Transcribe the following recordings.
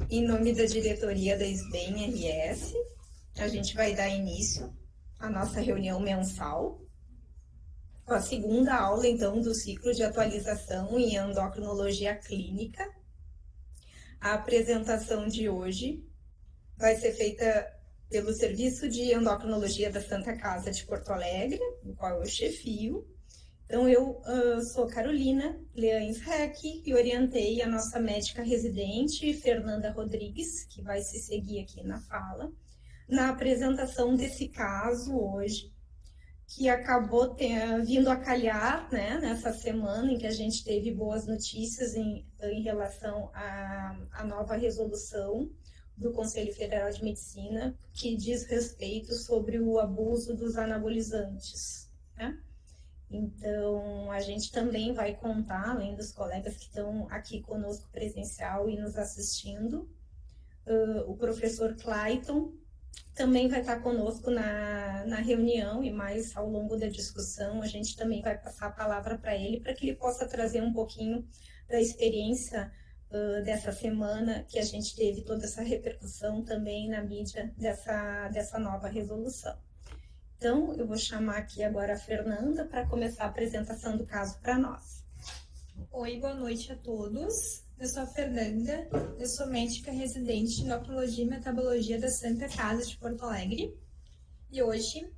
Em nome da diretoria da SBEM RS, a gente vai dar início à nossa reunião mensal, com a segunda aula, então, do ciclo de atualização em endocrinologia clínica. A apresentação de hoje vai ser feita pelo Serviço de Endocrinologia da Santa Casa de Porto Alegre, no qual eu chefio. Então, eu sou Carolina Leães Reck e orientei a nossa médica residente, Fernanda Rodrigues, que vai se seguir aqui na fala, na apresentação desse caso hoje, que acabou vindo a calhar, né, nessa semana em que a gente teve boas notícias em relação à nova resolução do Conselho Federal de Medicina, que diz respeito sobre o abuso dos anabolizantes, né? Então, a gente também vai contar, além dos colegas que estão aqui conosco presencial e nos assistindo, o professor Clayton também vai estar conosco na reunião e mais ao longo da discussão a gente também vai passar a palavra para ele possa trazer um pouquinho da experiência dessa semana que a gente teve toda essa repercussão também na mídia dessa nova resolução. Então, eu vou chamar aqui agora a Fernanda para começar a apresentação do caso para nós. Oi, boa noite a todos. Eu sou a Fernanda, eu sou médica residente de endocrinologia e metabologia da Santa Casa de Porto Alegre. E hoje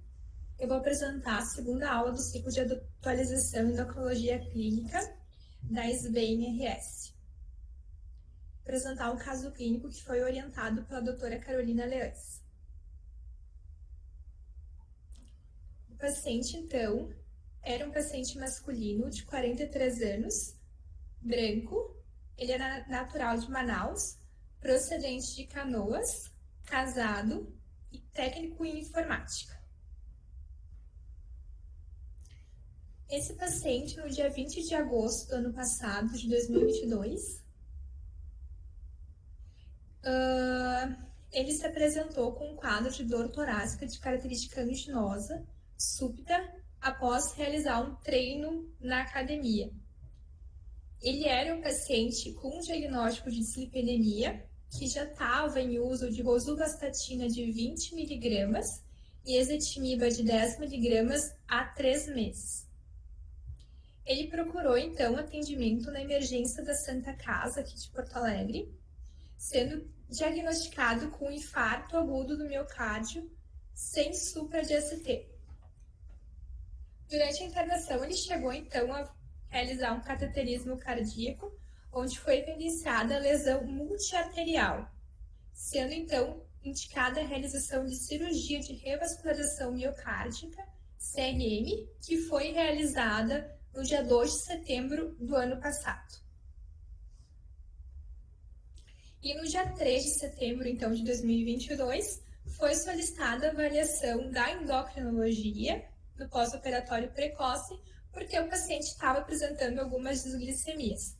eu vou apresentar a segunda aula do ciclo de atualização em endocrinologia clínica da SBEM-RS. Apresentar um caso clínico que foi orientado pela doutora Carolina Leães. O paciente, então, era um paciente masculino de 43 anos, branco. Ele era natural de Manaus, procedente de Canoas, casado e técnico em informática. Esse paciente, no dia 20 de agosto do ano passado, de 2022, ele se apresentou com um quadro de dor torácica de característica anginosa, súbita, após realizar um treino na academia. Ele era um paciente com um diagnóstico de dislipidemia, que já estava em uso de rosuvastatina de 20 mg e ezetimiba de 10 mg há 3 meses. Ele procurou, então, atendimento na emergência da Santa Casa, aqui de Porto Alegre, sendo diagnosticado com infarto agudo do miocárdio sem supra de ST. Durante a internação, ele chegou, então, a realizar um cateterismo cardíaco, onde foi evidenciada a lesão multiarterial, sendo então indicada a realização de cirurgia de revascularização miocárdica, CRM, que foi realizada no dia 2 de setembro do ano passado. E no dia 3 de setembro, então, de 2022, foi solicitada a avaliação da endocrinologia no pós-operatório precoce, porque o paciente estava apresentando algumas desglicemias.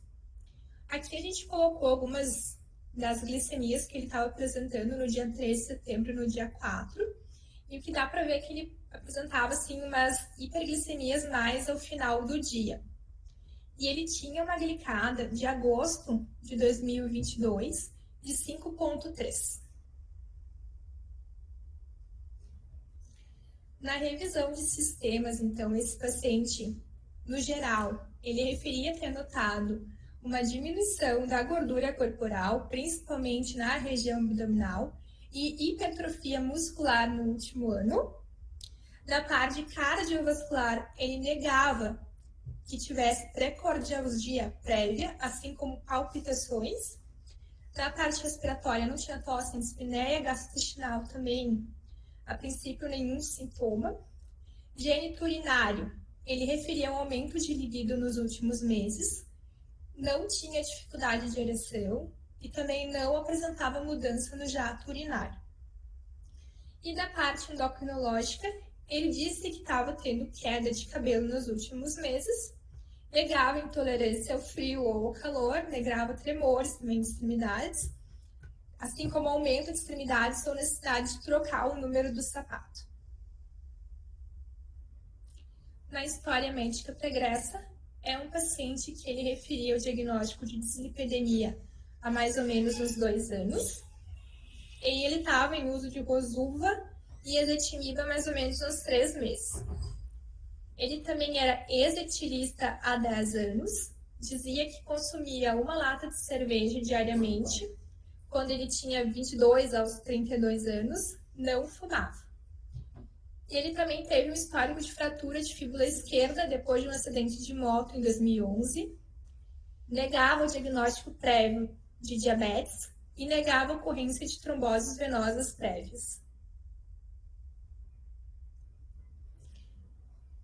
Aqui a gente colocou algumas das glicemias que ele estava apresentando no dia 3 de setembro e no dia 4, e o que dá para ver é que ele apresentava assim, umas hiperglicemias mais ao final do dia. E ele tinha uma glicada de agosto de 2022 de 5,3. Na revisão de sistemas, então, esse paciente, no geral, ele referia ter notado uma diminuição da gordura corporal, principalmente na região abdominal, e hipertrofia muscular no último ano. Na parte cardiovascular, ele negava que tivesse precordialgia prévia, assim como palpitações. Na parte respiratória, não tinha tosse, dispneia, gastrointestinal também, a princípio, nenhum sintoma. Gênito urinário, ele referia um aumento de libido nos últimos meses, não tinha dificuldade de ereção e também não apresentava mudança no jato urinário. E da parte endocrinológica, ele disse que estava tendo queda de cabelo nos últimos meses, negava intolerância ao frio ou ao calor, negava tremores também de extremidades, assim como aumento de extremidades ou necessidade de trocar o número do sapato. Na história médica pregressa, é um paciente que ele referia o diagnóstico de dislipidemia há mais ou menos uns 2 anos. E ele estava em uso de Gozuva e ezetimibe há mais ou menos uns 3 meses. Ele também era ex-etilista há 10 anos, dizia que consumia 1 lata de cerveja diariamente. Quando ele tinha 22 aos 32 anos, não fumava. Ele também teve um histórico de fratura de fíbula esquerda depois de um acidente de moto em 2011, negava o diagnóstico prévio de diabetes e negava a ocorrência de tromboses venosas prévias.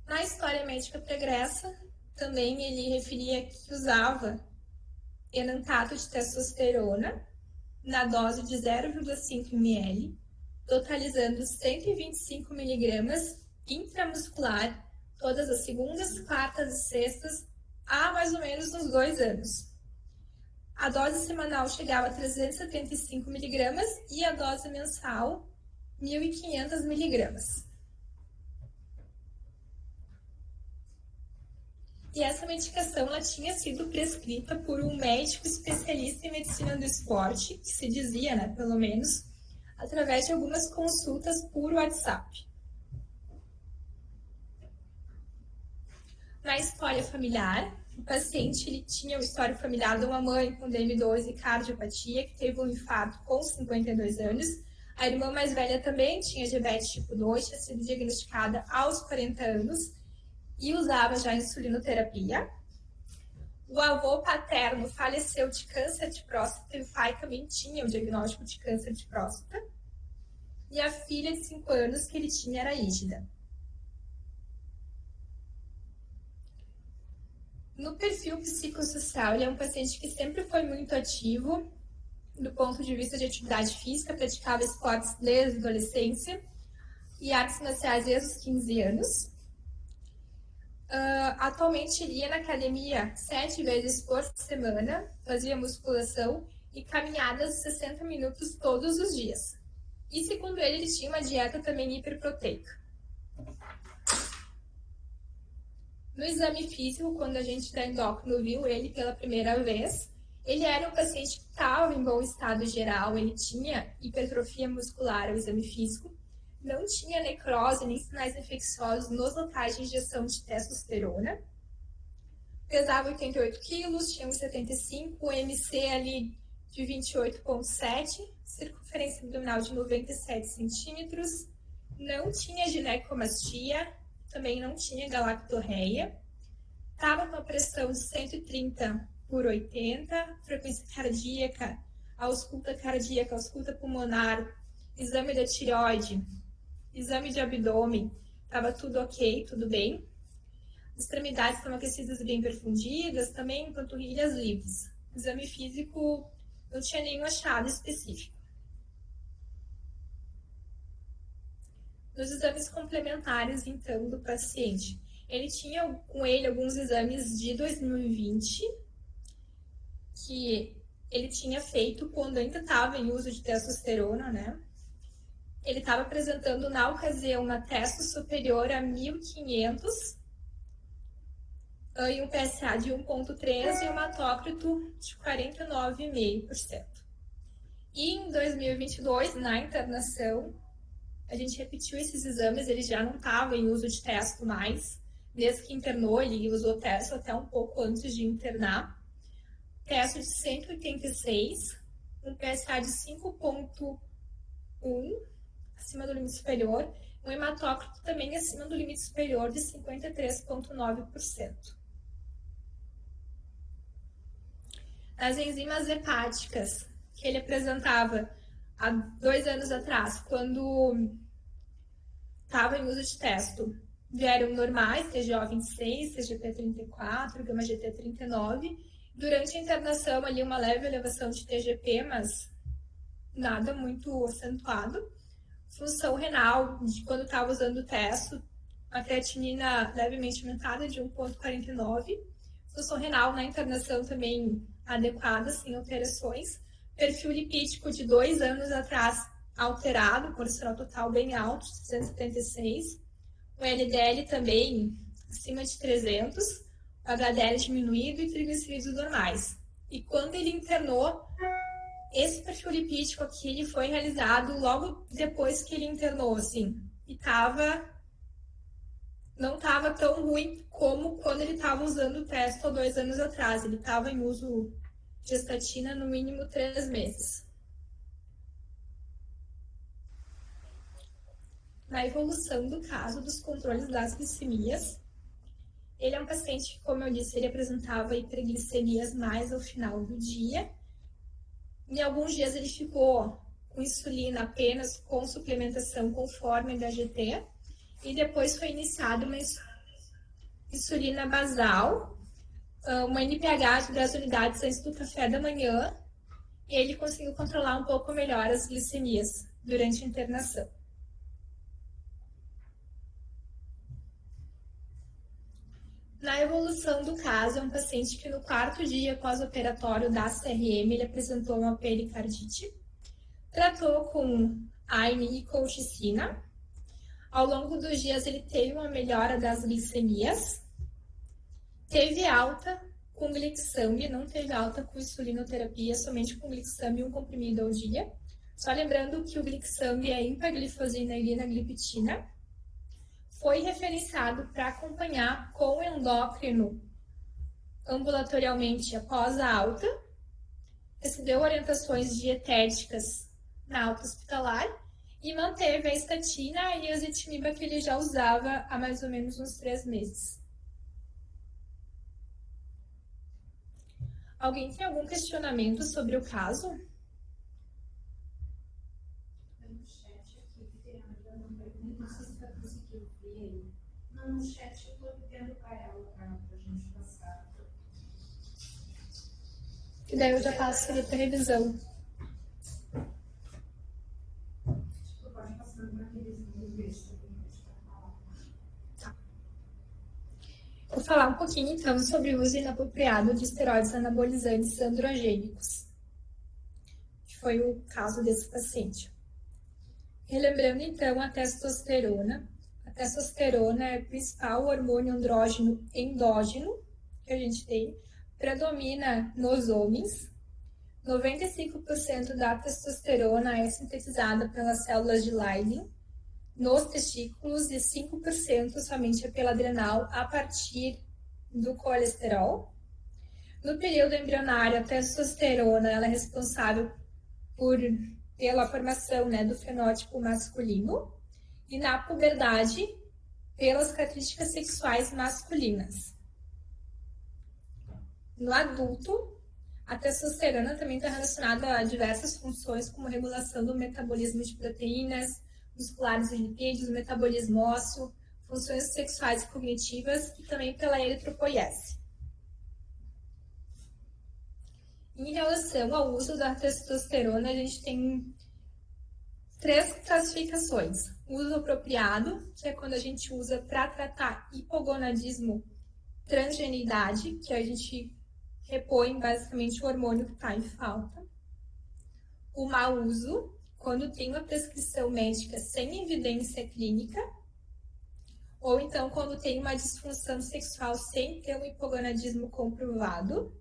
Na história médica pregressa, também ele referia que usava enantato de testosterona na dose de 0,5 ml, totalizando 125 mg intramuscular todas as segundas, quartas e sextas há mais ou menos uns 2 anos. A dose semanal chegava a 375 mg e a dose mensal 1.500 mg. E essa medicação ela tinha sido prescrita por um médico especialista em medicina do esporte, que se dizia, né, pelo menos, através de algumas consultas por WhatsApp. Na história familiar, o paciente ele tinha o histórico familiar de uma mãe com DM2 e cardiopatia, que teve um infarto com 52 anos. A irmã mais velha também tinha diabetes tipo 2, tinha sido diagnosticada aos 40 anos e usava já insulinoterapia. O avô paterno faleceu de câncer de próstata e o pai também tinha o diagnóstico de câncer de próstata. E a filha de 5 anos que ele tinha era rígida. No perfil psicossocial, ele é um paciente que sempre foi muito ativo do ponto de vista de atividade física, praticava esportes desde a adolescência e artes marciais desde os 15 anos. Atualmente ele ia na academia 7 vezes por semana, fazia musculação e caminhadas 60 minutos todos os dias. E segundo ele tinha uma dieta também hiperproteica. No exame físico, quando a gente da endócrino viu ele pela primeira vez, ele era um paciente que estava em bom estado geral, ele tinha hipertrofia muscular ao exame físico, não tinha necrose nem sinais infecciosos nos locais de injeção de testosterona, pesava 88 quilos, tinha 1,75, o MC ali de 28,7, circunferência abdominal de 97 centímetros, não tinha ginecomastia, também não tinha galactorreia, estava com a pressão de 130/80, frequência cardíaca, ausculta cardíaca, ausculta pulmonar, exame da tireoide, exame de abdômen, estava tudo ok, tudo bem. Extremidades estão aquecidas e bem perfundidas, também panturrilhas livres. Exame físico não tinha nenhum achado específico. Nos exames complementares, então, do paciente, ele tinha com ele alguns exames de 2020, que ele tinha feito quando ainda estava em uso de testosterona, né? Ele estava apresentando, na ocasião, uma testo superior a 1.500, e um PSA de 1,3 e um hematócrito de 49,5%. E em 2022, na internação, a gente repetiu esses exames, ele já não estava em uso de testo mais. Desde que internou, ele usou testo até um pouco antes de internar. Testo de 186, um PSA de 5,1, acima do limite superior, um hematócrito também acima do limite superior de 53,9%. As enzimas hepáticas que ele apresentava há 2 anos atrás, quando estava em uso de testo, vieram normais, TGO26, TGP34, γ-GT39. Durante a internação, ali uma leve elevação de TGP, mas nada muito acentuado. Função renal, de quando estava usando o testo, a creatinina levemente aumentada de 1,49. Função renal na internação também adequada, sem alterações. Perfil lipídico de 2 anos atrás alterado, colesterol total bem alto, 276. O LDL também acima de 300, o HDL diminuído e triglicerídeos normais. E quando ele internou, esse perfil lipídico aqui ele foi realizado logo depois que ele internou, assim, e não estava tão ruim como quando ele estava usando o Testo 2 anos atrás. Ele estava em uso de estatina no mínimo 3 meses. Na evolução do caso dos controles das glicemias, ele é um paciente que, como eu disse, ele apresentava hiperglicemias mais ao final do dia. Em alguns dias ele ficou com insulina apenas com suplementação conforme HGT, e depois foi iniciada uma insulina basal, uma NPH de 10 unidades antes do café da manhã, e ele conseguiu controlar um pouco melhor as glicemias durante a internação. Na evolução do caso, é um paciente que no 4º dia pós-operatório da CRM, ele apresentou uma pericardite, tratou com AINE e colchicina. Ao longo dos dias, ele teve uma melhora das glicemias, teve alta com Glixamb, não teve alta com insulinoterapia, somente com Glixamb e um comprimido ao dia. Só lembrando que o Glixamb é empaglifosina e linagliptina. Foi referenciado para acompanhar com endócrino ambulatorialmente após a alta, recebeu orientações dietéticas na alta hospitalar e manteve a estatina e a ezetimiba que ele já usava há mais ou menos uns 3 meses. Alguém tem algum questionamento sobre o caso? No chat eu estou pedindo para ela para a gente passar. E daí eu já passo ali para revisão. Tu pode passar naqueles níveis também. Tá. Vou falar um pouquinho então sobre o uso inapropriado de esteroides anabolizantes androgênicos, que foi o caso desse paciente. Relembrando então a testosterona. A testosterona é o principal hormônio andrógeno endógeno que a gente tem, predomina nos homens. 95% da testosterona é sintetizada pelas células de Leydig nos testículos e 5% somente pela adrenal a partir do colesterol. No período embrionário, a testosterona ela é responsável pela formação, né, do fenótipo masculino, e na puberdade, pelas características sexuais masculinas. No adulto, a testosterona também está relacionada a diversas funções, como regulação do metabolismo de proteínas musculares e lipídios, metabolismo ósseo, funções sexuais e cognitivas, e também pela eritropoiese. Em relação ao uso da testosterona, a gente tem 3 classificações. O uso apropriado, que é quando a gente usa para tratar hipogonadismo transgeneidade, que a gente repõe basicamente o hormônio que está em falta. O mau uso, quando tem uma prescrição médica sem evidência clínica, ou então quando tem uma disfunção sexual sem ter um hipogonadismo comprovado.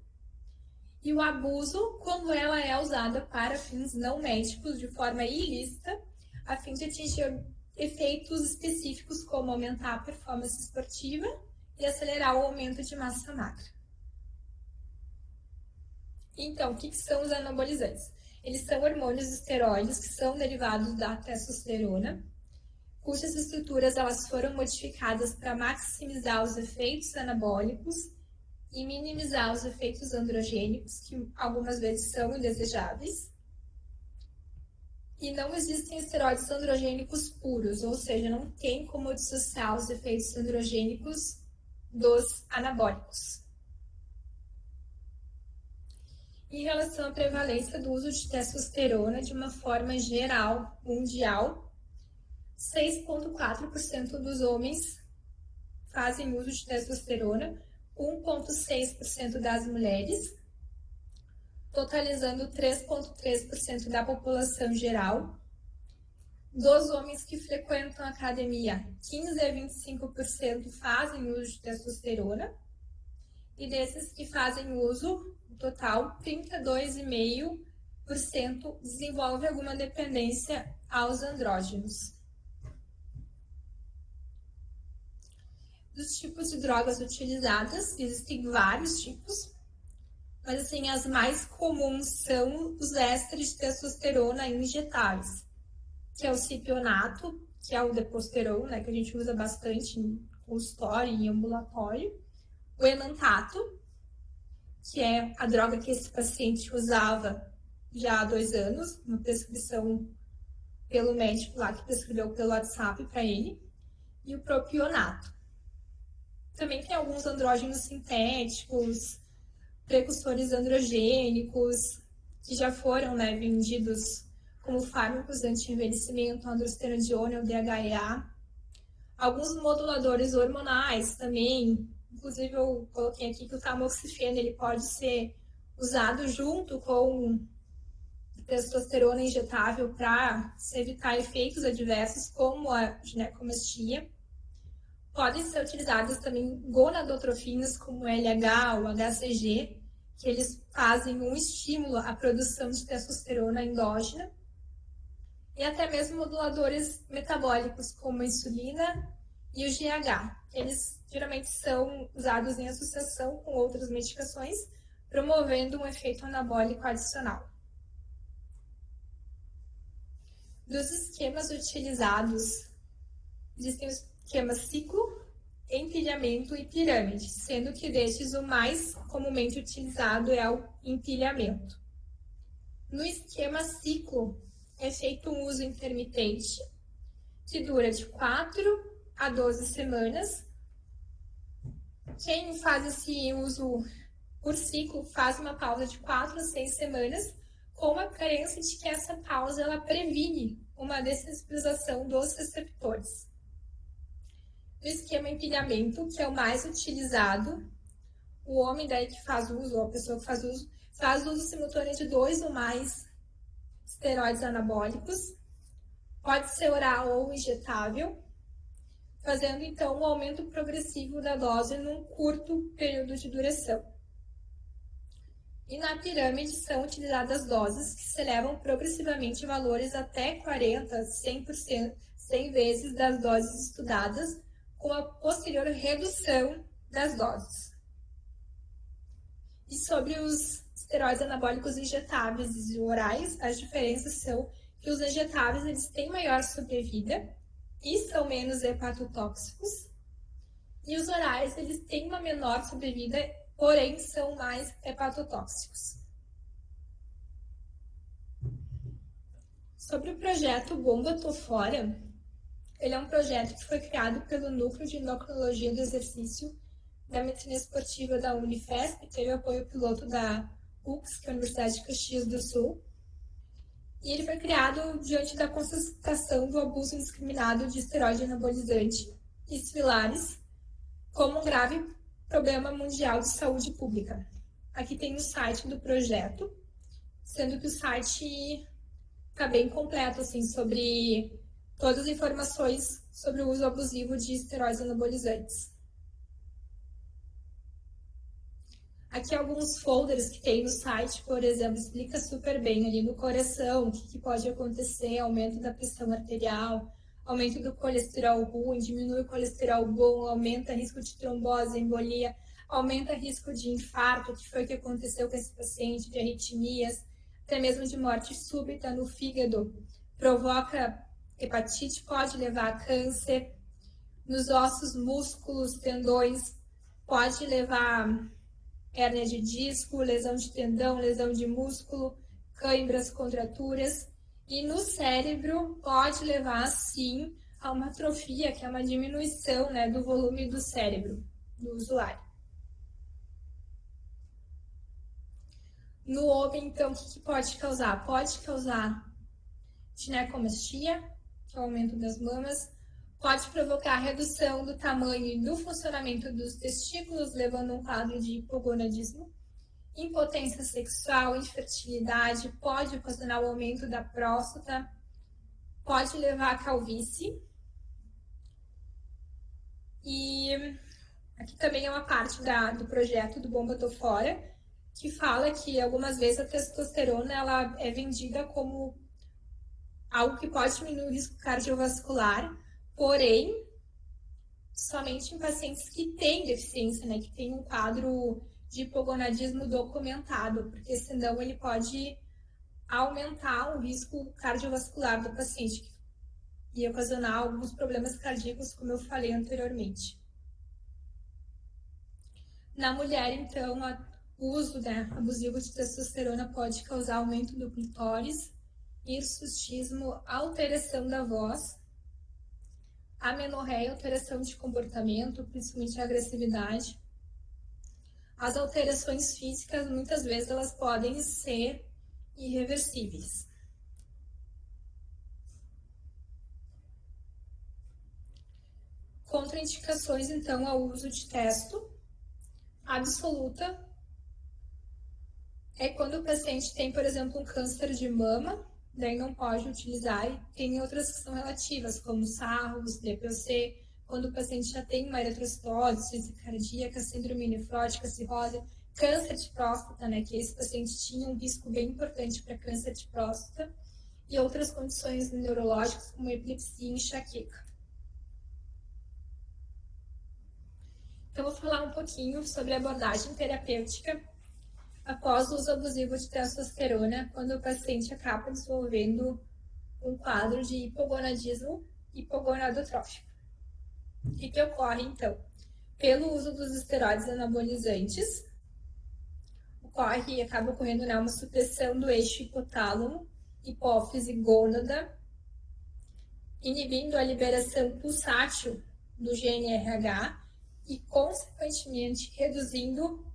E o abuso, quando ela é usada para fins não médicos, de forma ilícita, a fim de atingir efeitos específicos, como aumentar a performance esportiva e acelerar o aumento de massa magra. Então, o que são os anabolizantes? Eles são hormônios esteroides que são derivados da testosterona, cujas estruturas elas foram modificadas para maximizar os efeitos anabólicos e minimizar os efeitos androgênicos, que algumas vezes são indesejáveis. E não existem esteroides androgênicos puros, ou seja, não tem como dissociar os efeitos androgênicos dos anabólicos. Em relação à prevalência do uso de testosterona de uma forma geral, mundial, 6,4% dos homens fazem uso de testosterona, 1,6% das mulheres, totalizando 3,3% da população geral. Dos homens que frequentam a academia, 15 a 25% fazem uso de testosterona, e desses que fazem uso, no total, 32,5% desenvolve alguma dependência aos andrógenos. Dos tipos de drogas utilizadas, existem vários tipos, mas assim, as mais comuns são os ésteres de testosterona injetáveis, que é o cipionato, que é o deposteron, né, que a gente usa bastante em consultório e em ambulatório, o enantato, que é a droga que esse paciente usava já há 2 anos, uma prescrição pelo médico lá que prescreveu pelo WhatsApp para ele, e o propionato. Também tem alguns andrógenos sintéticos, precursores androgênicos, que já foram, né, vendidos como fármacos anti-envelhecimento, androstenediona ou DHEA. Alguns moduladores hormonais também, inclusive eu coloquei aqui que o tamoxifeno ele pode ser usado junto com testosterona injetável para evitar efeitos adversos como a ginecomastia. Podem ser utilizadas também gonadotrofinas como o LH ou HCG, que eles fazem um estímulo à produção de testosterona endógena. E até mesmo moduladores metabólicos como a insulina e o GH. Eles geralmente são usados em associação com outras medicações, promovendo um efeito anabólico adicional. Dos esquemas utilizados, existem os esquemas ciclo, empilhamento e pirâmide, sendo que destes o mais comumente utilizado é o empilhamento. No esquema ciclo, é feito um uso intermitente, que dura de 4 a 12 semanas. Quem faz esse uso por ciclo faz uma pausa de 4 a 6 semanas, com a crença de que essa pausa ela previne uma dessensibilização dos receptores. No esquema empilhamento, que é o mais utilizado, o homem daí que faz uso, ou a pessoa que faz uso simultâneo de 2 ou mais esteroides anabólicos, pode ser oral ou injetável, fazendo então um aumento progressivo da dose num curto período de duração. E na pirâmide são utilizadas doses que se elevam progressivamente a valores até 40, 100%, 100 vezes das doses estudadas, com a posterior redução das doses. E sobre os esteroides anabólicos injetáveis e orais, as diferenças são que os injetáveis eles têm maior sobrevida e são menos hepatotóxicos, e os orais eles têm uma menor sobrevida, porém são mais hepatotóxicos. Sobre o projeto Bomba Tô Fora, ele é um projeto que foi criado pelo Núcleo de Endocrinologia do Exercício da Medicina Esportiva da Unifesp, teve apoio piloto da UCS, que é a Universidade de Caxias do Sul, e ele foi criado diante da constatação do abuso indiscriminado de esteroide anabolizante e similares como um grave problema mundial de saúde pública. Aqui tem o site do projeto, sendo que o site está bem completo assim, sobre todas as informações sobre o uso abusivo de esteroides anabolizantes. Aqui alguns folders que tem no site, por exemplo, explica super bem ali no coração o que pode acontecer, aumento da pressão arterial, aumento do colesterol ruim, diminui o colesterol bom, aumenta o risco de trombose, embolia, aumenta o risco de infarto, que foi o que aconteceu com esse paciente, de arritmias, até mesmo de morte súbita no fígado, provoca hepatite, pode levar a câncer, nos ossos, músculos, tendões, pode levar hérnia de disco, lesão de tendão, lesão de músculo, cãibras, contraturas. E no cérebro pode levar, sim, a uma atrofia, que é uma diminuição, né, do volume do cérebro do usuário. No homem, então, o que pode causar? Pode causar ginecomastia, que é o aumento das mamas, pode provocar redução do tamanho e do funcionamento dos testículos, levando a um quadro de hipogonadismo, impotência sexual, infertilidade, pode ocasionar o aumento da próstata, pode levar à calvície. E aqui também é uma parte do projeto do Bomba Tô Fora, que fala que algumas vezes a testosterona ela é vendida como algo que pode diminuir o risco cardiovascular, porém, somente em pacientes que têm deficiência, né, que têm um quadro de hipogonadismo documentado, porque senão ele pode aumentar o risco cardiovascular do paciente e ocasionar alguns problemas cardíacos, como eu falei anteriormente. Na mulher, então, o uso, né, abusivo de testosterona pode causar aumento do clitóris, hirsutismo, alteração da voz, amenorreia, alteração de comportamento, principalmente a agressividade. As alterações físicas, muitas vezes, elas podem ser irreversíveis. Contraindicações, então, ao uso de testo. Absoluta é quando o paciente tem, por exemplo, um câncer de mama, daí não pode utilizar, e tem outras que são relativas, como sarros, DPOC, quando o paciente já tem uma eritrocitose, ciência cardíaca, síndrome nefrótica, cirrose, câncer de próstata, né, que esse paciente tinha um risco bem importante para câncer de próstata, e outras condições neurológicas, como epilepsia e enxaqueca. Então, vou falar um pouquinho sobre a abordagem terapêutica após o uso abusivo de testosterona, quando o paciente acaba desenvolvendo um quadro de hipogonadismo hipogonadotrófico. O que ocorre, então? Pelo uso dos esteroides anabolizantes, acaba ocorrendo, né, uma supressão do eixo hipotálamo, hipófise gônada, inibindo a liberação pulsátil do GNRH e, consequentemente, reduzindo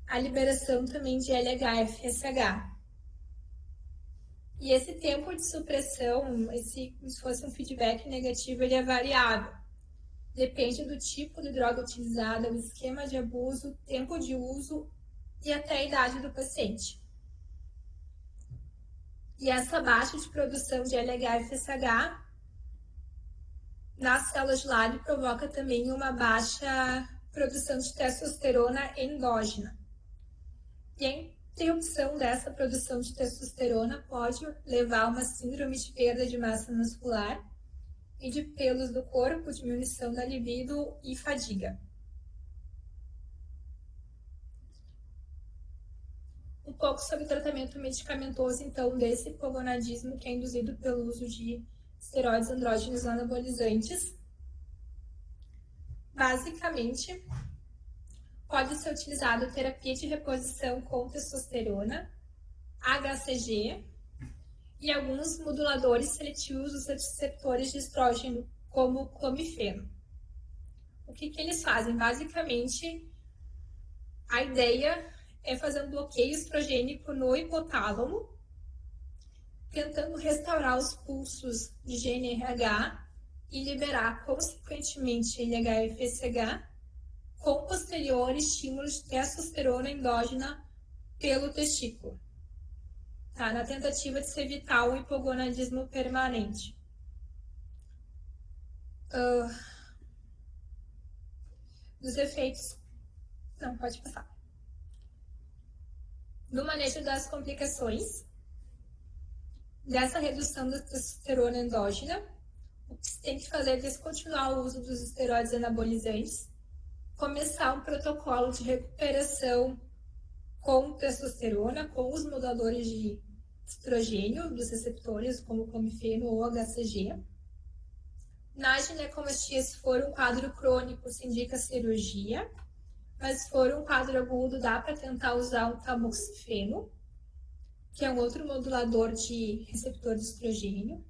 a liberação também de LH-FSH. E esse tempo de supressão, como se fosse um feedback negativo, ele é variável. Depende do tipo de droga utilizada, o esquema de abuso, tempo de uso e até a idade do paciente. E essa baixa de produção de LH-FSH nas células de Leydig provoca também uma baixa produção de testosterona endógena. E a interrupção dessa produção de testosterona pode levar a uma síndrome de perda de massa muscular e de pelos do corpo, diminuição da libido e fadiga. Um pouco sobre o tratamento medicamentoso, então, desse hipogonadismo que é induzido pelo uso de esteroides andrógenos anabolizantes. Basicamente, pode ser utilizado terapia de reposição com testosterona, HCG e alguns moduladores seletivos dos receptores de estrógeno, como o clomifeno. O que eles fazem? Basicamente, a ideia é fazer um bloqueio estrogênico no hipotálamo, tentando restaurar os pulsos de GNRH e liberar, consequentemente, LH-FSH, com posterior estímulo de testosterona endógena pelo testículo, tá? Na tentativa de se evitar o hipogonadismo permanente. Dos efeitos... Não, pode passar. No manejo das complicações dessa redução da testosterona endógena, o que se tem que fazer é descontinuar o uso dos esteroides anabolizantes, começar um protocolo de recuperação com testosterona, com os moduladores de estrogênio dos receptores, como o clomifeno ou HCG. Na ginecomastia, se for um quadro crônico, se indica cirurgia, mas se for um quadro agudo, dá para tentar usar o tamoxifeno, que é um outro modulador de receptor de estrogênio.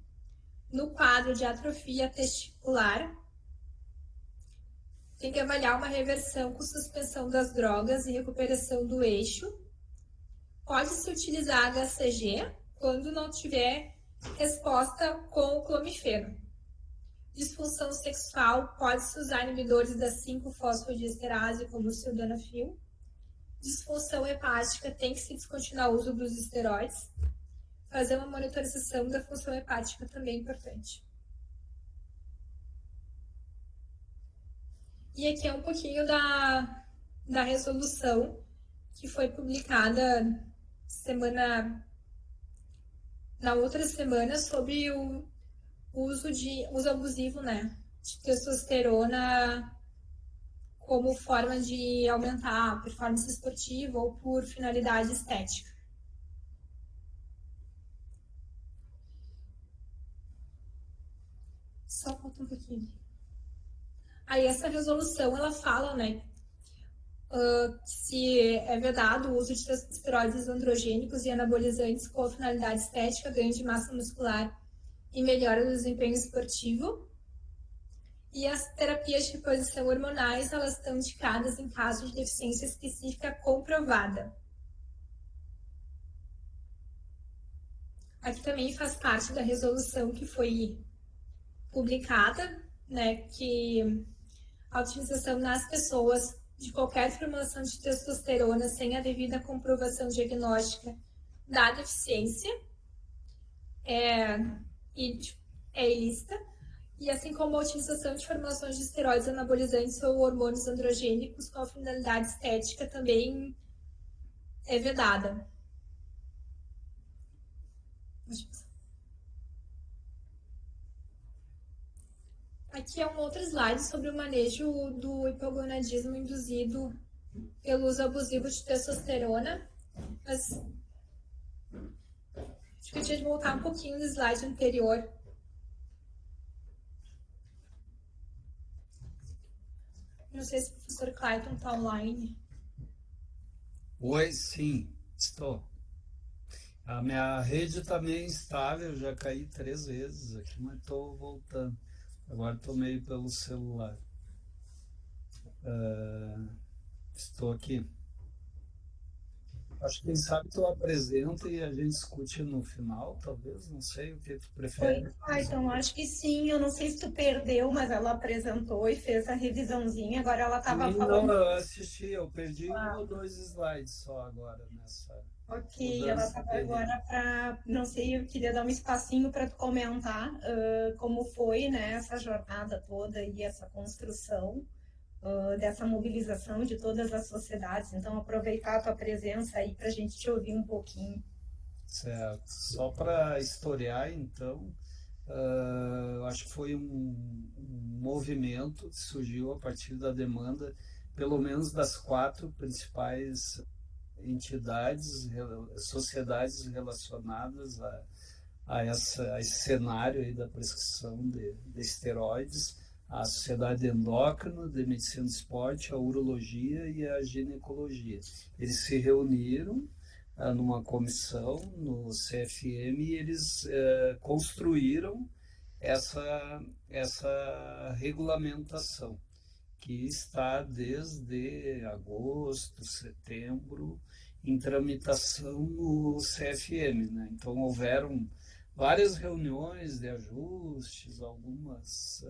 No quadro de atrofia testicular, tem que avaliar uma reversão com suspensão das drogas e recuperação do eixo. Pode-se utilizar HCG quando não tiver resposta com o clomifeno. Disfunção sexual, pode-se usar inibidores da 5-fosfodiesterase, como o sildenafil. Disfunção hepática, tem que se descontinuar o uso dos esteroides. Fazer uma monitorização da função hepática também é importante. E aqui é um pouquinho da resolução que foi publicada na outra semana sobre o uso abusivo, né, de testosterona como forma de aumentar a performance esportiva ou por finalidade estética. Só falta um pouquinho. Aí essa resolução, ela fala, né, se é vedado o uso de esteroides androgênicos e anabolizantes com a finalidade estética, ganho de massa muscular e melhora do desempenho esportivo. E as terapias de reposição hormonais, elas estão indicadas em caso de deficiência específica comprovada. Aqui também faz parte da resolução que foi publicada, né, que a utilização nas pessoas de qualquer formulação de testosterona sem a devida comprovação diagnóstica da deficiência é ilícita, e assim como a utilização de formulações de esteroides anabolizantes ou hormônios androgênicos com a finalidade estética também é vedada. Aqui é um outro slide sobre o manejo do hipogonadismo induzido pelo uso abusivo de testosterona. Mas acho que eu tinha de voltar um pouquinho no slide anterior. Não sei se o professor Clayton está online. Oi, sim, estou. A minha rede está meio instável, já caí 3 vezes aqui, mas estou voltando. Agora estou meio pelo celular. Estou aqui. Acho que quem sabe tu apresenta e a gente discute no final, talvez, não sei o que tu prefere. Então acho que sim, eu não sei se tu perdeu, mas ela apresentou e fez a revisãozinha, agora ela estava falando... Não, eu assisti, eu perdi 1 ou 2 slides só agora nessa... Ok, ela estava agora para, não sei, eu queria dar um espacinho para tu comentar como foi, né, essa jornada toda e essa construção dessa mobilização de todas as sociedades. Então, aproveitar a tua presença aí para a gente te ouvir um pouquinho. Certo. Só para historiar, então, acho que foi um movimento que surgiu a partir da demanda, pelo menos das 4 principais entidades, sociedades relacionadas a esse cenário aí da prescrição de esteroides, a Sociedade Endócrina, de Medicina do Esporte, a Urologia e a Ginecologia. Eles se reuniram numa comissão no CFM e eles construíram essa regulamentação, que está desde agosto, setembro, em tramitação no CFM, né? Então, houveram várias reuniões de ajustes, algumas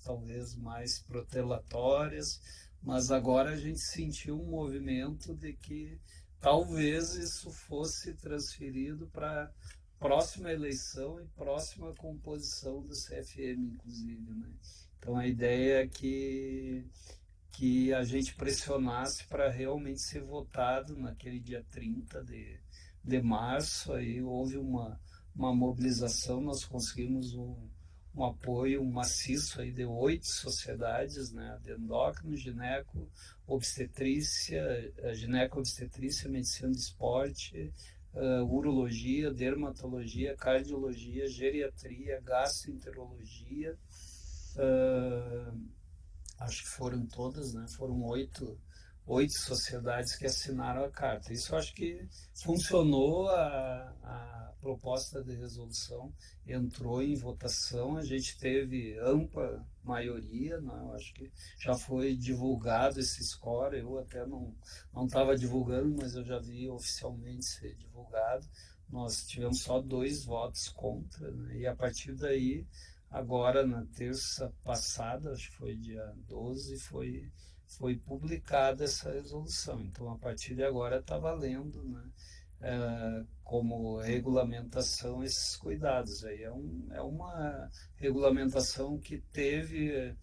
talvez mais protelatórias, mas agora a gente sentiu um movimento de que talvez isso fosse transferido para próxima eleição e próxima composição do CFM, inclusive, né? Então, a ideia é que a gente pressionasse para realmente ser votado naquele dia 30 de março. Aí houve uma mobilização, nós conseguimos um apoio maciço aí de 8 sociedades, né, de endócrino, obstetrícia, medicina do esporte, urologia, dermatologia, cardiologia, geriatria, gastroenterologia, acho que foram todas, né? Foram 8 sociedades que assinaram a carta. Isso acho que funcionou, a proposta de resolução entrou em votação, a gente teve ampla maioria, né? Eu acho que já foi divulgado esse score, eu até não estava divulgando, mas eu já vi oficialmente ser divulgado. Nós tivemos só 2 votos contra, né? E a partir daí, agora na terça passada, acho que foi dia 12, foi publicada essa resolução. Então, a partir de agora está valendo, né, como regulamentação esses cuidados. Aí é uma regulamentação que teve,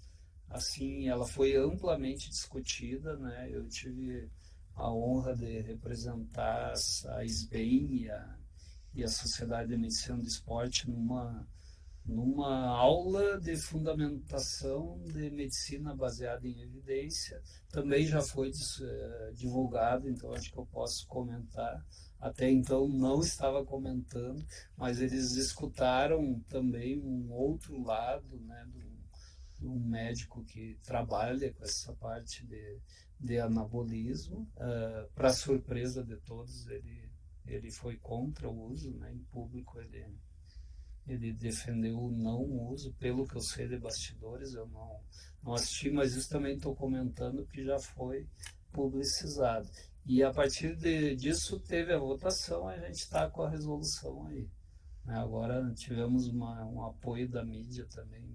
assim, ela foi amplamente discutida, né? Eu tive a honra de representar a SBEM e a Sociedade de Medicina do Esporte numa aula de fundamentação de medicina baseada em evidência. Também já foi divulgado, então acho que eu posso comentar. Até então não estava comentando, mas eles escutaram também um outro lado, né, de um médico que trabalha com essa parte de anabolismo. Para surpresa de todos, ele foi contra o uso, né, em público ele defendeu o não uso, pelo que eu sei de bastidores, eu não assisti, mas isso também estou comentando que já foi publicizado. E a partir disso teve a votação, a gente está com a resolução aí. Agora tivemos um apoio da mídia também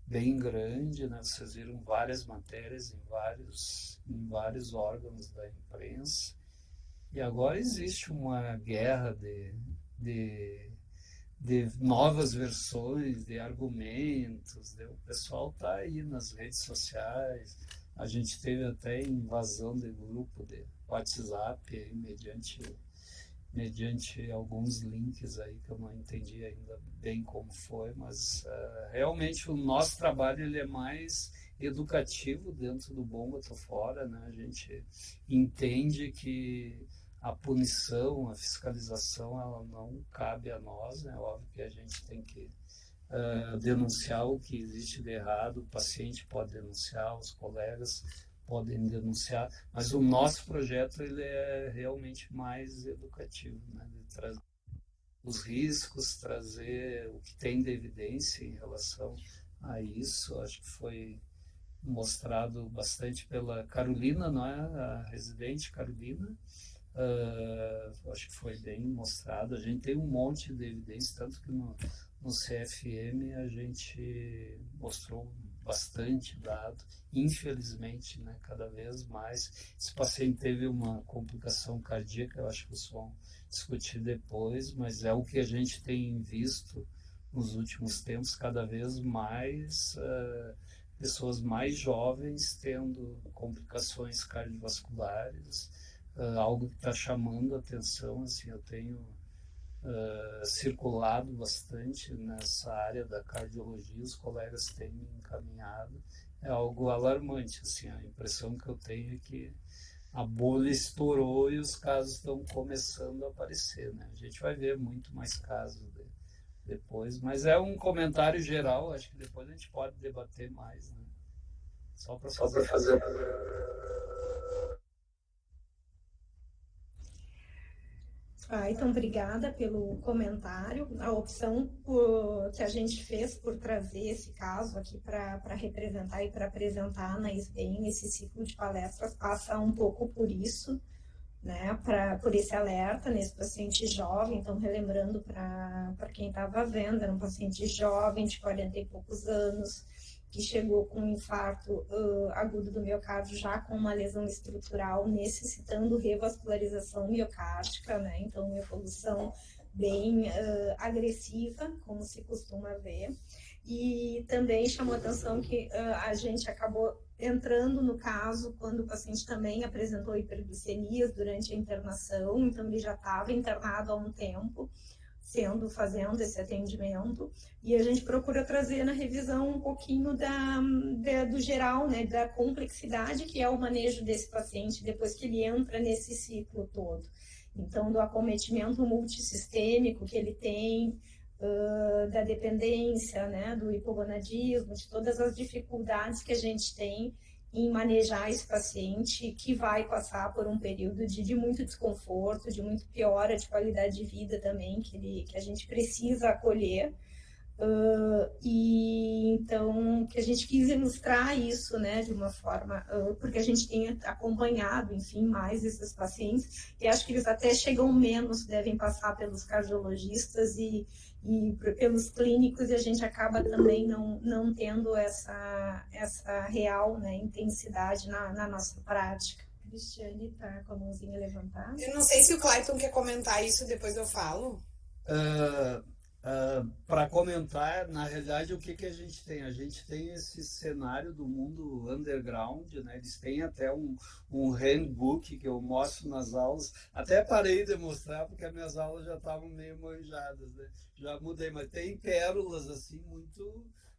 bem grande, né? Vocês viram várias matérias em vários órgãos da imprensa. E agora existe uma guerra de novas versões, de argumentos, o pessoal está aí nas redes sociais. A gente teve até invasão de grupo de WhatsApp aí, mediante alguns links aí que eu não entendi ainda bem como foi, mas realmente o nosso trabalho ele é mais educativo dentro do Bom Botou Fora, né? A gente entende que a punição, a fiscalização, ela não cabe a nós, né? Óbvio que a gente tem que denunciar o que existe de errado, o paciente pode denunciar, os colegas podem denunciar, mas o nosso projeto ele é realmente mais educativo, né? De trazer os riscos, trazer o que tem de evidência em relação a isso. Acho que foi mostrado bastante pela Carolina, não é? A residente Carolina. Acho que foi bem mostrado. A gente tem um monte de evidência, tanto que no CFM a gente mostrou bastante dado. Infelizmente, né, cada vez mais. Esse paciente teve uma complicação cardíaca, eu acho que vocês vão discutir depois, mas é o que a gente tem visto nos últimos tempos, cada vez mais pessoas mais jovens tendo complicações cardiovasculares. Algo que está chamando a atenção, assim, eu tenho circulado bastante nessa área da cardiologia, os colegas têm me encaminhado, é algo alarmante, assim, a impressão que eu tenho é que a bolha estourou e os casos estão começando a aparecer, né? A gente vai ver muito mais casos depois, mas é um comentário geral, acho que depois a gente pode debater mais, né? Só para fazer. Então, obrigada pelo comentário. A opção que a gente fez por trazer esse caso aqui para representar e para apresentar na SBEM, esse ciclo de palestras, passa um pouco por isso, né? Por esse alerta nesse paciente jovem. Então, relembrando para quem estava vendo, era um paciente jovem, de 40 e poucos anos, que chegou com um infarto agudo do miocárdio, já com uma lesão estrutural, necessitando revascularização miocárdica, né? Então, uma evolução bem agressiva, como se costuma ver. E também chamou atenção que a gente acabou entrando no caso quando o paciente também apresentou hiperglicemias durante a internação, então ele já estava internado há um tempo, fazendo esse atendimento, e a gente procura trazer na revisão um pouquinho do geral, né, da complexidade que é o manejo desse paciente depois que ele entra nesse ciclo todo. Então, do acometimento multissistêmico que ele tem, da dependência, né, do hipogonadismo, de todas as dificuldades que a gente tem em manejar esse paciente que vai passar por um período de muito desconforto, de muito piora de qualidade de vida também, que a gente precisa acolher. E então que a gente quis ilustrar isso, né, de uma forma, porque a gente tem acompanhado, enfim, mais esses pacientes, e acho que eles até chegam menos, devem passar pelos cardiologistas e pelos clínicos, e a gente acaba também não tendo essa real, né, intensidade na nossa prática. Cristiane está com a mãozinha levantada. Eu não sei se o Clayton quer comentar isso, depois eu falo. Para comentar, na realidade, o que, que a gente tem? A gente tem esse cenário do mundo underground, né? Eles têm até um handbook que eu mostro nas aulas. Até parei de mostrar porque as minhas aulas já estavam meio manjadas, né? Já mudei, mas tem pérolas assim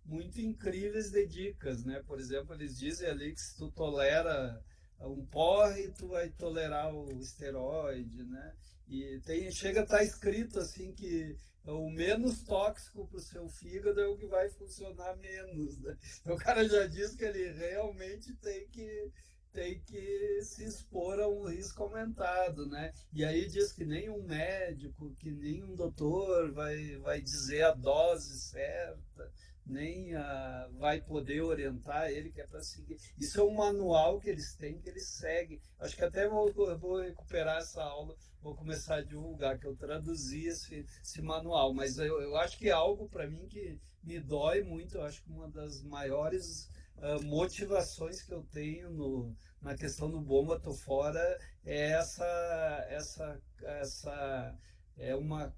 muito incríveis de dicas, né? Por exemplo, eles dizem ali que se tu tolera um porre, tu vai tolerar o esteroide, né? E chega a estar escrito assim que o menos tóxico para o seu fígado é o que vai funcionar menos, né? Então, o cara já diz que ele realmente tem que se expor a um risco aumentado, né? E aí diz que nem um médico, que nem um doutor vai dizer a dose certa, nem vai poder orientar ele, que é para seguir. Isso é um manual que eles têm, que eles seguem. Acho que até vou recuperar essa aula, vou começar a divulgar, que eu traduzi esse manual. Mas eu acho que é algo para mim que me dói muito. Eu acho que uma das maiores motivações que eu tenho na questão do Bomba Tô Fora é essa é uma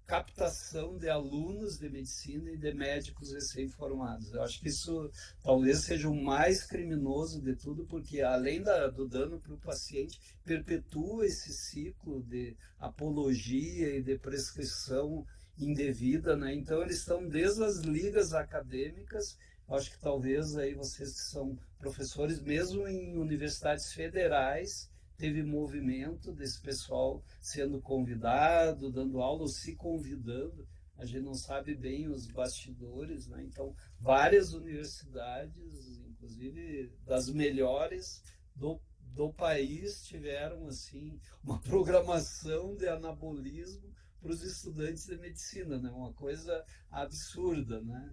captação de alunos de medicina e de médicos recém-formados. Eu acho que isso talvez seja o mais criminoso de tudo, porque além do dano para o paciente, perpetua esse ciclo de apologia e de prescrição indevida, né? Então eles estão desde as ligas acadêmicas. Acho que talvez aí vocês que são professores, mesmo em universidades federais, teve movimento desse pessoal sendo convidado, dando aula, ou se convidando. A gente não sabe bem os bastidores, né? Então, várias universidades, inclusive das melhores do país, tiveram assim uma programação de anabolismo para os estudantes de medicina, né? Uma coisa absurda, né?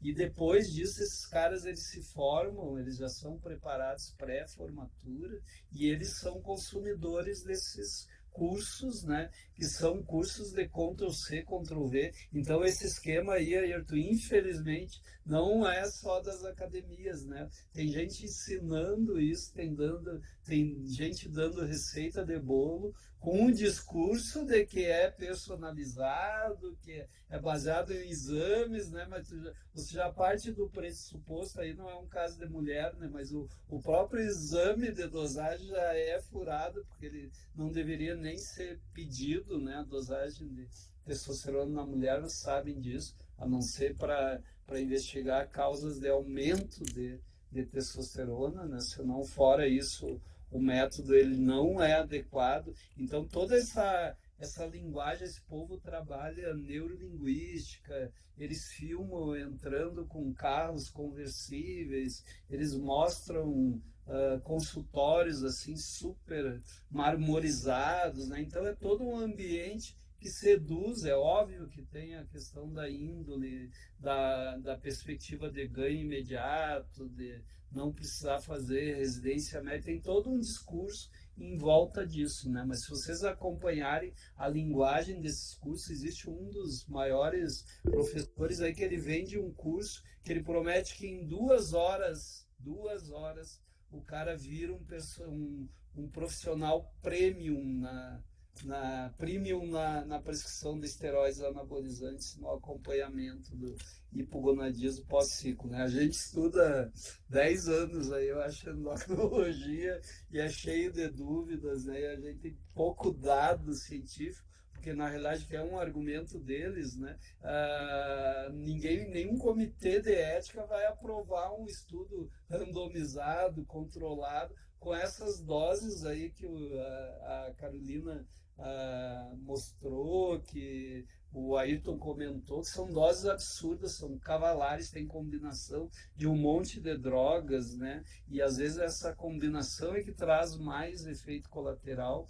E depois disso, esses caras eles se formam, eles já são preparados pré-formatura e eles são consumidores desses cursos, né? Que são cursos de Ctrl+C, Ctrl+V. Então, esse esquema aí, Ayrton, infelizmente, não é só das academias, né? Tem gente ensinando isso, tem gente dando receita de bolo com um discurso de que é personalizado, que é baseado em exames, né? Mas você já parte do pressuposto, aí não é um caso de mulher, né? Mas o próprio exame de dosagem já é furado, porque ele não deveria nem ser pedido, né? A dosagem de testosterona na mulher, vocês sabem disso, a não ser para investigar causas de aumento de testosterona, né? Senão, fora isso, o método ele não é adequado. Então, toda essa linguagem, esse povo trabalha neurolinguística, eles filmam entrando com carros conversíveis, eles mostram consultórios assim super marmorizados, né? Então é todo um ambiente que seduz. É óbvio que tem a questão da índole, da perspectiva de ganho imediato, de não precisar fazer residência médica, tem todo um discurso em volta disso, né? Mas se vocês acompanharem a linguagem desses cursos, existe um dos maiores professores aí que ele vende um curso que ele promete que em 2 horas, o cara vira um profissional premium na prescrição de esteroides anabolizantes no acompanhamento do hipogonadismo pós-ciclo, né? A gente estuda 10 anos aí, eu acho, endocrinologia e é cheio de dúvidas, né? E a gente tem pouco dado científico, porque na realidade que é um argumento deles, né? Nenhum comitê de ética vai aprovar um estudo randomizado, controlado, com essas doses aí que a Carolina mostrou, que o Ayrton comentou, que são doses absurdas, são cavalares, tem combinação de um monte de drogas, né? E às vezes essa combinação é que traz mais efeito colateral.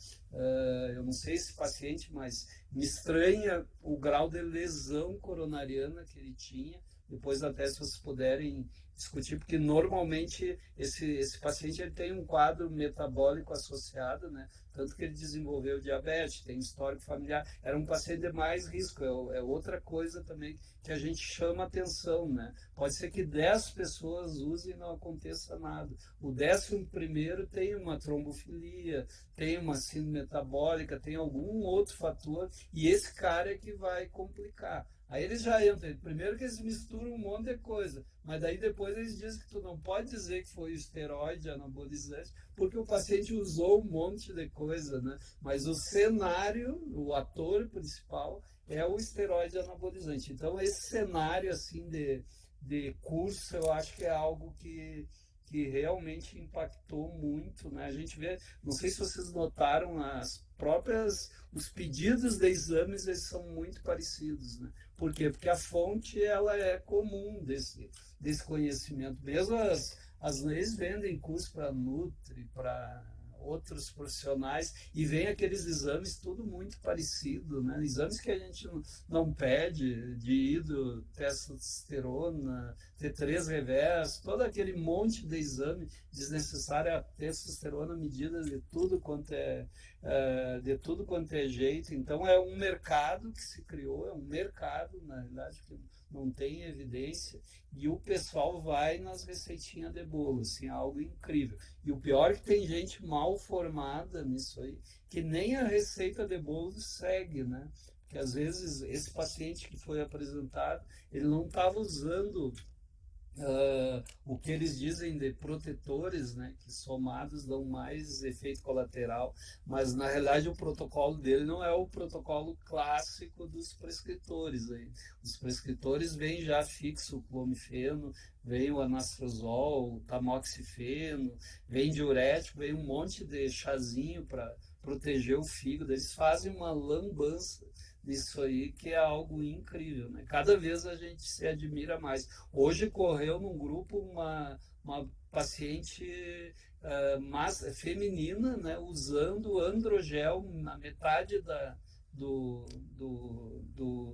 Eu não sei esse paciente, mas me estranha o grau de lesão coronariana que ele tinha. Depois até, se vocês puderem discutir, porque normalmente esse paciente ele tem um quadro metabólico associado, né? Tanto que ele desenvolveu diabetes, tem histórico familiar, era um paciente de mais risco, é outra coisa também que a gente chama atenção, né? Pode ser que 10 pessoas usem e não aconteça nada. O 11º tem uma trombofilia, tem uma síndrome metabólica, tem algum outro fator, e esse cara é que vai complicar. Aí eles já entram, primeiro que eles misturam um monte de coisa, mas daí depois eles dizem que tu não pode dizer que foi esteroide anabolizante, porque o paciente usou um monte de coisa, né? Mas o cenário, o ator principal, é o esteroide anabolizante. Então esse cenário assim de curso, eu acho que é algo que realmente impactou muito, né? A gente vê, não sei se vocês notaram, os pedidos de exames, eles são muito parecidos, né? Por quê? Porque a fonte, ela é comum desse conhecimento. Mesmo as leis vendem curso para Nutri, para outros profissionais, e vem aqueles exames tudo muito parecido, né? Exames que a gente não pede, de testosterona, T3 reverso, todo aquele monte de exame desnecessário, a testosterona, medidas de tudo quanto é jeito. Então é um mercado que se criou, é um mercado, na realidade, que não tem evidência, e o pessoal vai nas receitinhas de bolo, assim, algo incrível. E o pior é que tem gente mal formada nisso aí, que nem a receita de bolo segue, né? Porque às vezes esse paciente que foi apresentado, ele não estava usando o que eles dizem de protetores, né, que somados dão mais efeito colateral, mas na realidade o protocolo dele não é o protocolo clássico dos prescritores. Aí. Os prescritores vêm já fixo o clomifeno, vem o anastrozol, o tamoxifeno, vem diurético, vem um monte de chazinho para proteger o fígado. Eles fazem uma lambança disso aí, que é algo incrível, né? Cada vez a gente se admira mais. Hoje correu num grupo uma paciente feminina, né, usando androgel na metade do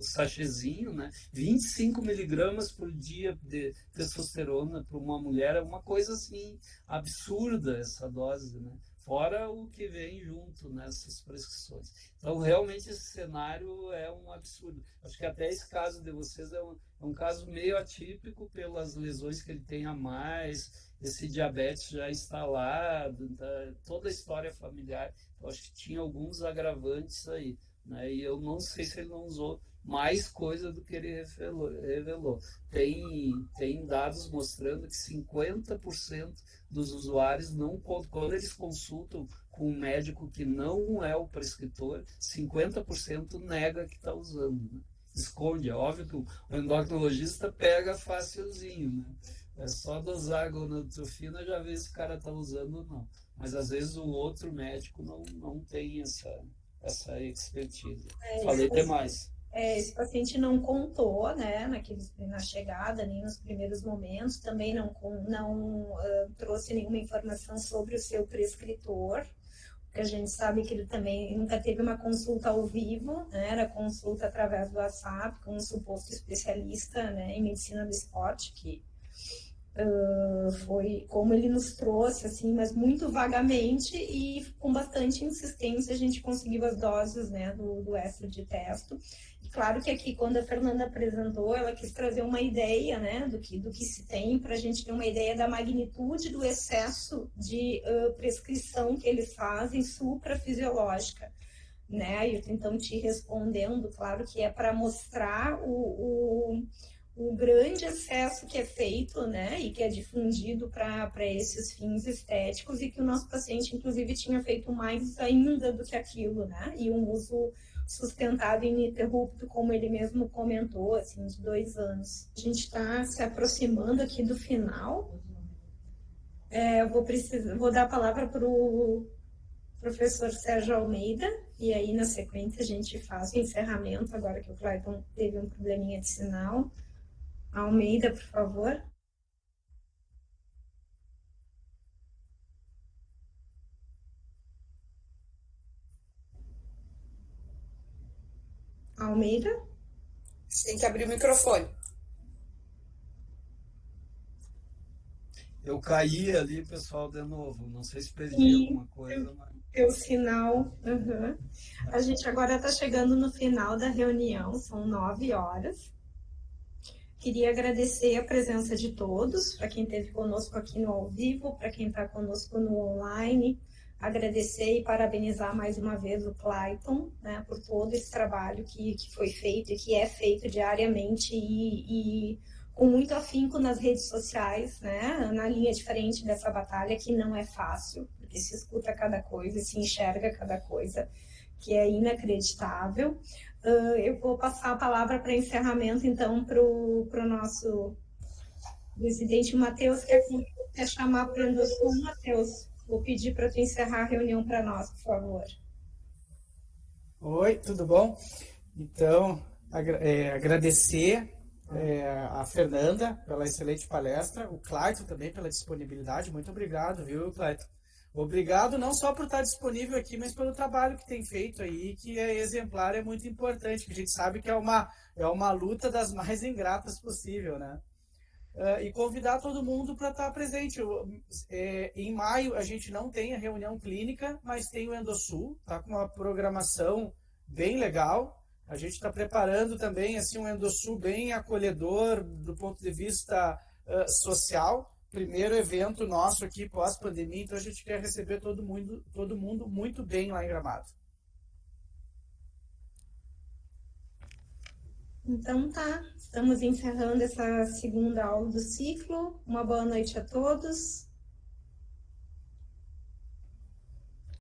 sachêzinho, né? 25 miligramas por dia de testosterona para uma mulher, é uma coisa assim absurda essa dose, né? Fora o que vem junto nessas prescrições. Então, realmente, esse cenário é um absurdo. Acho que até esse caso de vocês é um caso meio atípico pelas lesões que ele tem a mais, esse diabetes já instalado, toda a história familiar. Eu acho que tinha alguns agravantes aí, né? E eu não sei se ele não usou mais coisa do que ele revelou. Tem dados mostrando que 50% dos usuários, quando eles consultam com um médico que não é o prescritor, 50% nega que está usando, né? Esconde. É óbvio que o endocrinologista pega facilzinho, né? É só dosar a gonadotropina, já vê se o cara está usando ou não. Mas às vezes o outro médico não tem essa expertise. Falei demais. Esse paciente não contou, né, na chegada, nem nos primeiros momentos, também não trouxe nenhuma informação sobre o seu prescritor, porque a gente sabe que ele também nunca teve uma consulta ao vivo, né, era consulta através do WhatsApp com um suposto especialista, né, em medicina do esporte, que foi como ele nos trouxe, assim, mas muito vagamente e com bastante insistência a gente conseguiu as doses, né, do éster de testo. E claro que aqui, quando a Fernanda apresentou, ela quis trazer uma ideia, né, do que se tem, para a gente ter uma ideia da magnitude do excesso de prescrição que eles fazem suprafisiológica, né, e então te respondendo, claro que é para mostrar o grande excesso que é feito, né, e que é difundido para esses fins estéticos, e que o nosso paciente, inclusive, tinha feito mais ainda do que aquilo, né, e um uso sustentado e ininterrupto, como ele mesmo comentou, assim, de 2 anos. A gente está se aproximando aqui do final. Vou dar a palavra para o professor Sérgio Almeida, e aí, na sequência, a gente faz o encerramento, agora que o Clayton teve um probleminha de sinal. Almeida, por favor. Almeida? Você tem que abrir o microfone. Eu caí ali, pessoal, de novo. Não sei se perdi Sim, alguma coisa, mas... o sinal. Uhum. A gente agora está chegando no final da reunião, são 9 horas. Queria agradecer a presença de todos, para quem esteve conosco aqui no ao vivo, para quem está conosco no online. Agradecer e parabenizar mais uma vez o Clayton, né, por todo esse trabalho que foi feito e que é feito diariamente e com muito afinco nas redes sociais, né, na linha diferente dessa batalha, que não é fácil, porque se escuta cada coisa, se enxerga cada coisa, que é inacreditável. Eu vou passar a palavra para encerramento, então, para o nosso presidente Matheus, quer chamar para o endosso. Matheus, vou pedir para tu encerrar a reunião para nós, por favor. Oi, tudo bom? Então, agradecer a Fernanda pela excelente palestra, o Clayton também pela disponibilidade. Muito obrigado, viu, Clayton? Obrigado não só por estar disponível aqui, mas pelo trabalho que tem feito aí, que é exemplar, é muito importante, que a gente sabe que é uma luta das mais ingratas possível, né? E convidar todo mundo para estar presente. Em maio a gente não tem a reunião clínica, mas tem o Endosul, tá com uma programação bem legal. A gente está preparando também assim, um Endosul bem acolhedor do ponto de vista social. Primeiro evento nosso aqui pós-pandemia, então a gente quer receber todo mundo muito bem lá em Gramado. Então tá, estamos encerrando essa segunda aula do ciclo. Uma boa noite a todos.